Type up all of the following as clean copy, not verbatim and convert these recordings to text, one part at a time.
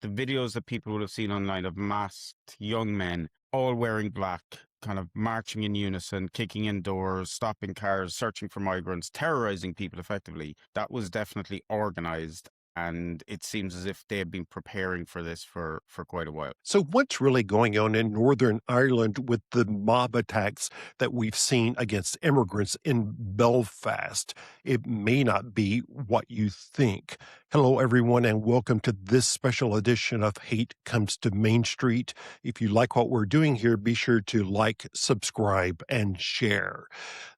the videos that people would have seen online of masked young men, all wearing black, kind of marching in unison, kicking in doors, stopping cars, searching for migrants, terrorizing people effectively, that was definitely organized. And it seems as if they have been preparing for this for quite a while. So, what's really going on in Northern Ireland with the mob attacks that we've seen against immigrants in Belfast? It may not be what you think. Hello, everyone, and welcome to this special edition of Hate Comes to Main Street. If you like what we're doing here, be sure to like, subscribe, and share.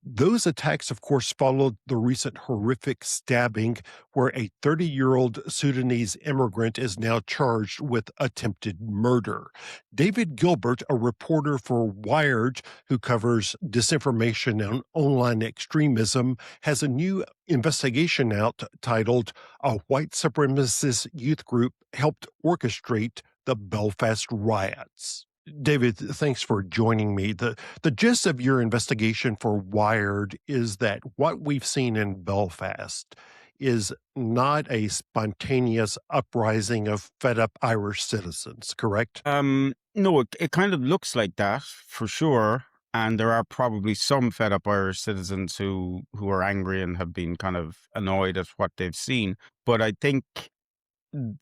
Those attacks, of course, followed the recent horrific stabbing where a 30-year-old Sudanese immigrant is now charged with attempted murder. David Gilbert, a reporter for Wired who covers disinformation and online extremism, has a new investigation out titled "A White Supremacist Youth Group Helped Orchestrate the Belfast Riots." David, thanks for joining me. The gist of your investigation for Wired is that what we've seen in Belfast is not a spontaneous uprising of fed up Irish citizens, correct? No, it kind of looks like that for sure. And there are probably some fed up Irish citizens who are angry and have been kind of annoyed at what they've seen. But I think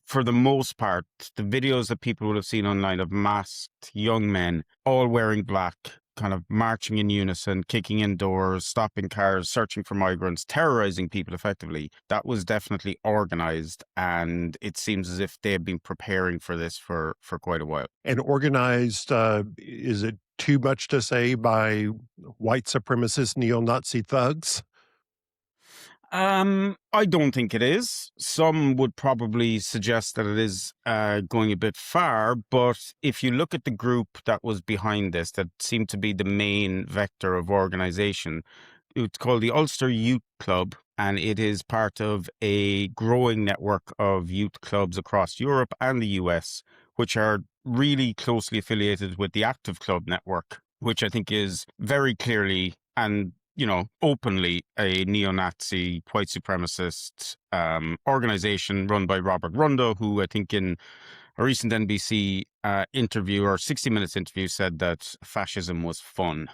for the most part, the videos that people would have seen online of masked young men, all wearing black, kind of marching in unison, kicking in doors, stopping cars, searching for migrants, terrorizing people effectively, that was definitely organized. And it seems as if they have been preparing for this for quite a while. And organized, is it too much to say, by white supremacist neo-Nazi thugs? I don't think it is. Some would probably suggest that it is going a bit far, but if you look at the group that was behind this, that seemed to be the main vector of organization, it's called the Ulster Youth Club, and it is part of a growing network of youth clubs across Europe and the US, which are really closely affiliated with the Active Club network, which I think is very clearly and openly a neo-Nazi, white supremacist organization run by Robert Rundle, who I think in a recent NBC interview or 60 Minutes interview said that fascism was fun.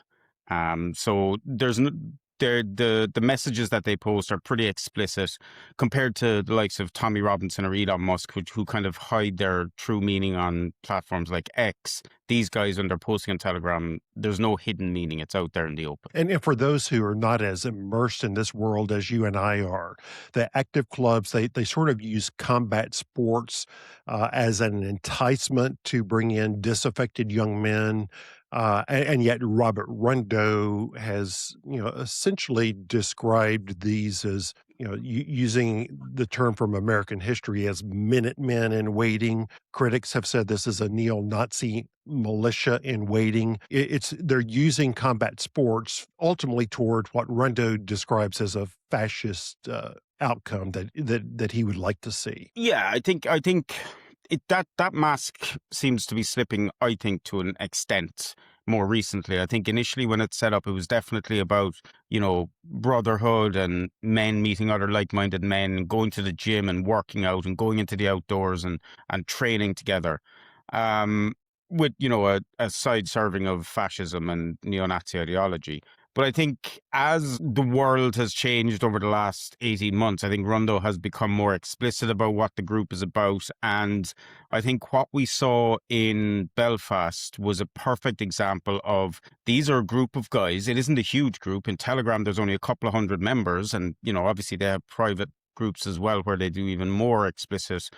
So the messages that they post are pretty explicit compared to the likes of Tommy Robinson or Elon Musk, who kind of hide their true meaning on platforms like X. These guys, when they're posting on Telegram, there's no hidden meaning. It's out there in the open. And for those who are not as immersed in this world as you and I are, the active clubs, they sort of use combat sports as an enticement to bring in disaffected young men. And yet Robert Rundo has, essentially described these as, using the term from American history as Minutemen in waiting. Critics have said this is a neo-Nazi militia in waiting. They're using combat sports ultimately toward what Rundo describes as a fascist outcome that he would like to see. Yeah, I think that mask seems to be slipping, I think, to an extent more recently. I think initially when it set up, it was definitely about, brotherhood and men meeting other like-minded men, going to the gym and working out and going into the outdoors and training together. With, a side serving of fascism and neo-Nazi ideology. But I think as the world has changed over the last 18 months, I think Rundo has become more explicit about what the group is about. And I think what we saw in Belfast was a perfect example of, these are a group of guys. It isn't a huge group. In Telegram, there's only a couple of hundred members. And, obviously they have private groups as well where they do even more explicit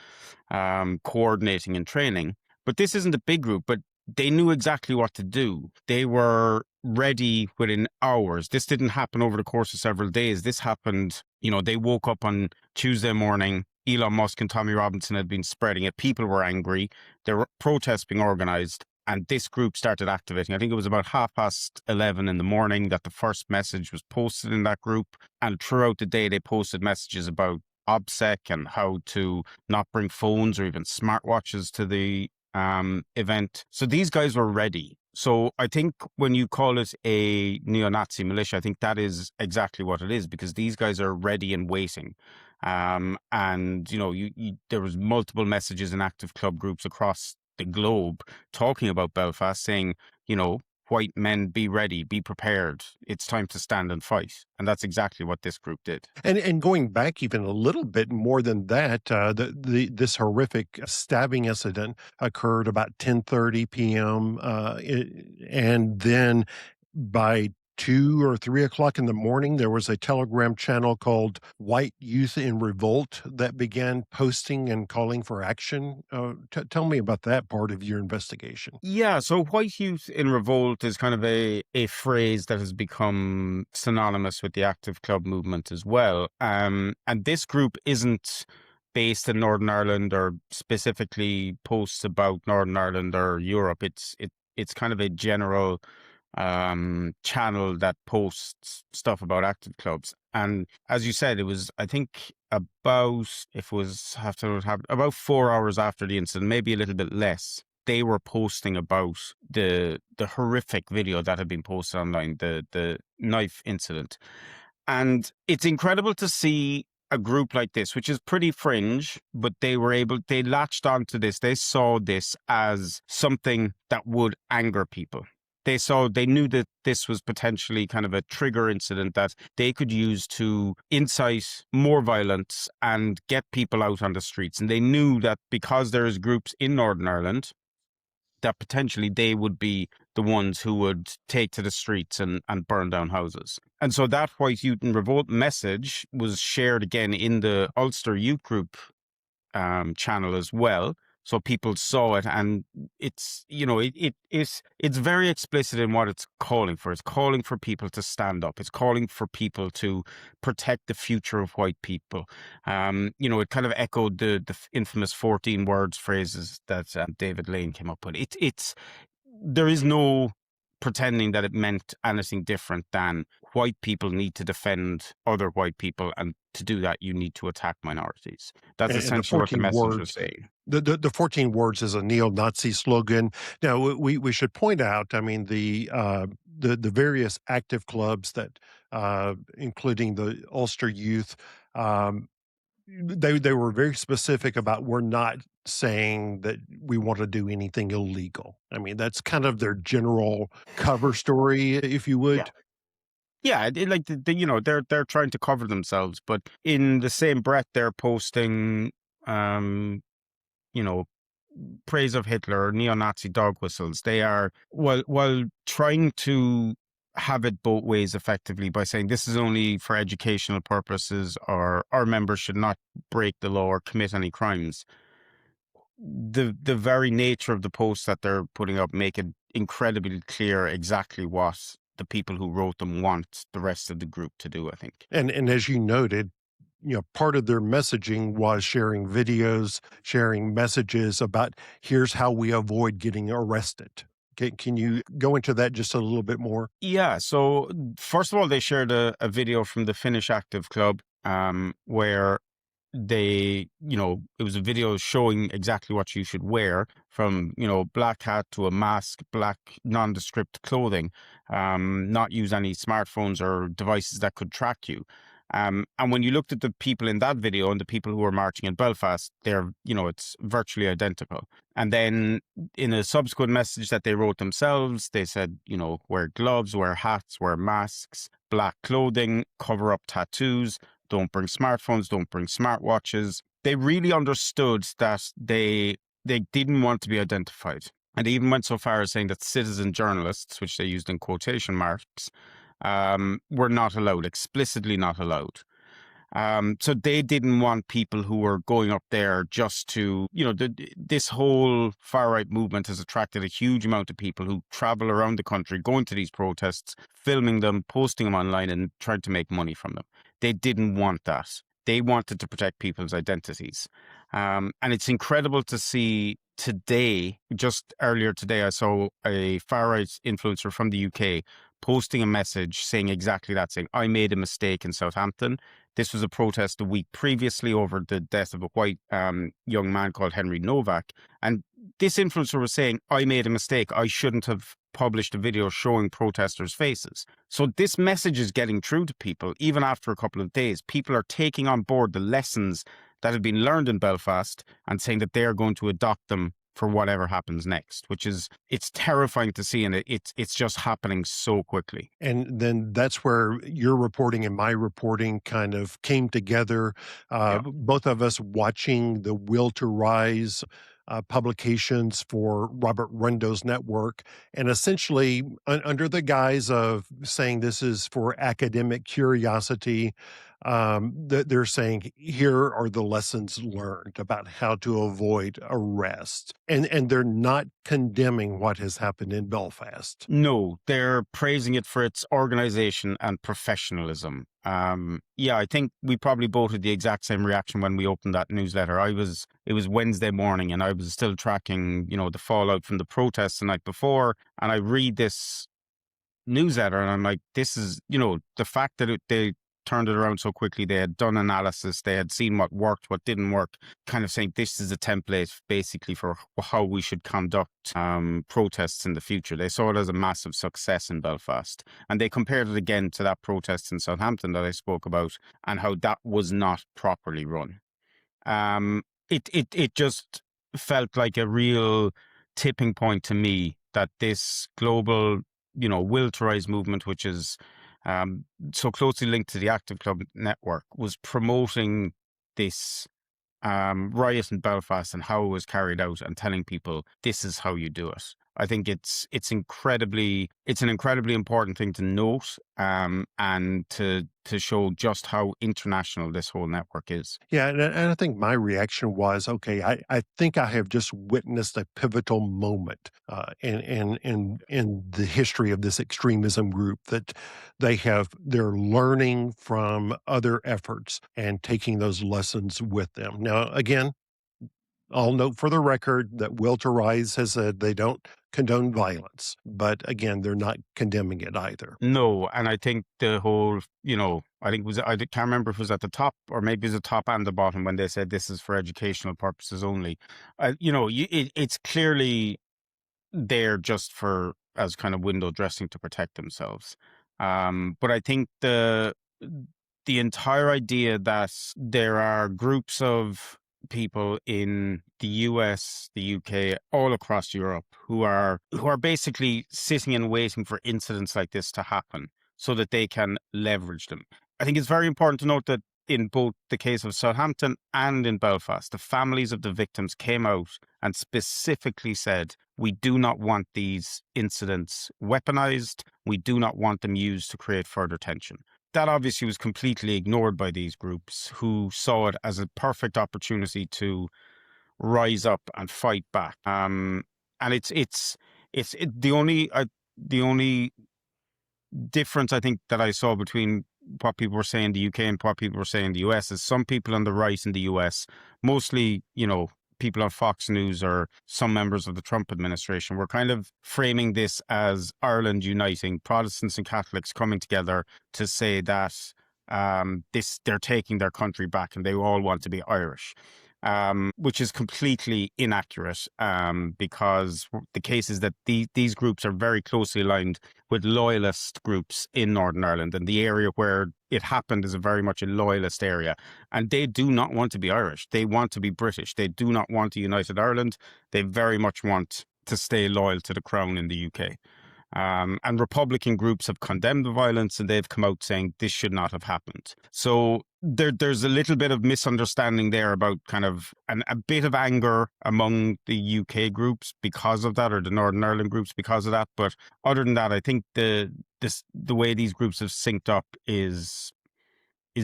coordinating and training. But this isn't a big group, but they knew exactly what to do. They were ready within hours. This didn't happen over the course of several days. This happened, they woke up on Tuesday morning. Elon Musk and Tommy Robinson had been spreading it. People were angry. There were protests being organized. And this group started activating. I think it was about 11:30 in the morning that the first message was posted in that group. And throughout the day, they posted messages about OBSEC and how to not bring phones or even smartwatches to the event. So these guys were ready. So I think when you call it a neo-Nazi militia, I think that is exactly what it is, because these guys are ready and waiting. And there was multiple messages in active club groups across the globe talking about Belfast, saying, you know, white men, be ready, be prepared. It's time to stand and fight. And that's exactly what this group did. And going back even a little bit more than that, this horrific stabbing incident occurred about 10:30 p.m. And then by 2 or 3 o'clock in the morning, there was a Telegram channel called White Youth in Revolt that began posting and calling for action. Tell me about that part of your investigation. Yeah, so white youth in revolt is kind of a phrase that has become synonymous with the active club movement as well. And this group isn't based in Northern Ireland or specifically posts about Northern Ireland or Europe. It's kind of a general channel that posts stuff about active clubs. And as you said, it was, I think, about, if it was about 4 hours after the incident, maybe a little bit less, they were posting about the horrific video that had been posted online, the knife incident. And it's incredible to see a group like this, which is pretty fringe, but they latched onto this. They saw this as something that would anger people. They knew that this was potentially kind of a trigger incident that they could use to incite more violence and get people out on the streets. And they knew that because there's groups in Northern Ireland, that potentially they would be the ones who would take to the streets and burn down houses. And so that White Youth in Revolt message was shared again in the Ulster Youth Group channel as well. So people saw it, and it's, it's very explicit in what it's calling for. It's calling for people to stand up. It's calling for people to protect the future of white people. It kind of echoed the infamous 14 words phrases that David Lane came up with. There is no pretending that it meant anything different than white people need to defend other white people, and to do that you need to attack minorities. That's And the essentially what the 14 message was words saying. the 14 words is a neo-Nazi slogan. Now, we should point out, I mean, the various active clubs that, including the Ulster Youth, um, they were very specific about, we're not saying that we want to do anything illegal. I mean, that's kind of their general cover story, if you Yeah. would. Yeah, like they're trying to cover themselves, but in the same breath they're posting um you know praise of Hitler, neo-Nazi dog whistles. They are, while trying to have it both ways effectively by saying this is only for educational purposes, or our members should not break the law or commit any crimes. The very nature of the posts that they're putting up make it incredibly clear exactly what the people who wrote them want the rest of the group to do, I think. And as you noted, part of their messaging was sharing videos, sharing messages about, here's how we avoid getting arrested. Can you go into that just a little bit more? Yeah, so first of all, they shared a video from the Finnish Active Club, where it was a video showing exactly what you should wear, from, black hat to a mask, black nondescript clothing, not use any smartphones or devices that could track you. And when you looked at the people in that video and the people who were marching in Belfast, it's virtually identical. And then in a subsequent message that they wrote themselves, they said, wear gloves, wear hats, wear masks, black clothing, cover up tattoos, don't bring smartphones, don't bring smartwatches. They really understood that they didn't want to be identified. And they even went so far as saying that citizen journalists, which they used in quotation marks, were not allowed, explicitly not allowed. So they didn't want people who were going up there just to, this whole far-right movement has attracted a huge amount of people who travel around the country, going to these protests, filming them, posting them online, and trying to make money from them. They didn't want that. They wanted to protect people's identities. And it's incredible to see today, just earlier today, I saw a far-right influencer from the UK posting a message saying exactly that, saying, I made a mistake in Southampton. This was a protest a week previously over the death of a white young man called Henry Novak. And this influencer was saying, I made a mistake. I shouldn't have published a video showing protesters' faces. So this message is getting through to people even after a couple of days. People are taking on board the lessons that have been learned in Belfast and saying that they are going to adopt them for whatever happens next, which is, it's terrifying to see, and it's just happening so quickly. And then that's where your reporting and my reporting kind of came together. Yeah. Both of us watching the Will to Rise publications for Robert Rundo's network, and essentially under the guise of saying this is for academic curiosity, they're saying here are the lessons learned about how to avoid arrest, and they're not condemning what has happened in Belfast. No, they're praising it for its organization and professionalism. Yeah, I think we probably both had the exact same reaction when we opened that newsletter. It was Wednesday morning, and I was still tracking, the fallout from the protests the night before. And I read this newsletter and I'm like, this is, the fact that they turned it around so quickly. They had done analysis, they had seen what worked, what didn't work, kind of saying this is a template basically for how we should conduct protests in the future. They saw it as a massive success in Belfast, and they compared it again to that protest in Southampton that I spoke about, and how that was not properly run. It just felt like a real tipping point to me that this global, will to rise movement, which is so closely linked to the Active Club network, was promoting this riot in Belfast and how it was carried out, and telling people this is how you do it. I think it's an incredibly important thing to note, and to show just how international this whole network is. Yeah, and I think my reaction was, okay, I think I have just witnessed a pivotal moment in the history of this extremism group, that they're learning from other efforts and taking those lessons with them. Now, again, I'll note for the record that Will to Rise has said they don't condone violence, but again, they're not condemning it either. No, and I think the whole, I think it was, I can't remember if it was at the top or maybe it was the top and the bottom when they said this is for educational purposes only. It's clearly there just for as kind of window dressing to protect themselves. But I think the entire idea that there are groups of people in the US, the UK, all across Europe who are basically sitting and waiting for incidents like this to happen so that they can leverage them. I think it's very important to note that in both the case of Southampton and in Belfast, the families of the victims came out and specifically said, we do not want these incidents weaponized. We do not want them used to create further tension. That obviously was completely ignored by these groups, who saw it as a perfect opportunity to rise up and fight back. And the only difference I think that I saw between what people were saying in the UK and what people were saying in the US is some people on the right in the US, mostly, people on Fox News or some members of the Trump administration, were kind of framing this as Ireland uniting, Protestants and Catholics coming together to say that they're taking their country back and they all want to be Irish. Which is completely inaccurate, because the case is that these groups are very closely aligned with loyalist groups in Northern Ireland, and the area where it happened is a very much a loyalist area, and they do not want to be Irish. They want to be British. They do not want a united Ireland. They very much want to stay loyal to the Crown in the UK. And Republican groups have condemned the violence, and they've come out saying this should not have happened. So there's a little bit of misunderstanding there about kind of a bit of anger among the UK groups because of that, or the Northern Ireland groups because of that. But other than that, I think the way these groups have synced up is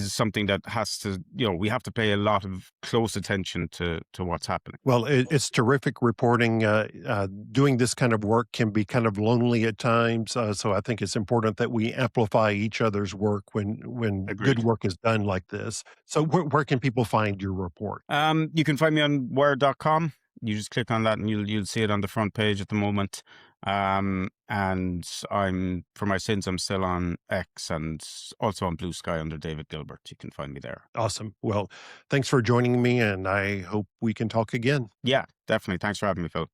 something that has to, we have to pay a lot of close attention to what's happening. Well, it's terrific reporting. Doing this kind of work can be kind of lonely at times, so I think it's important that we amplify each other's work when good Agreed. work is done like this. So where can people find your report? You can find me on Wire.com. You just click on that and you'll see it on the front page at the moment. And for my sins, I'm still on X and also on Blue Sky under David Gilbert. You can find me there. Awesome. Well, thanks for joining me, and I hope we can talk again. Yeah, definitely. Thanks for having me, Phil.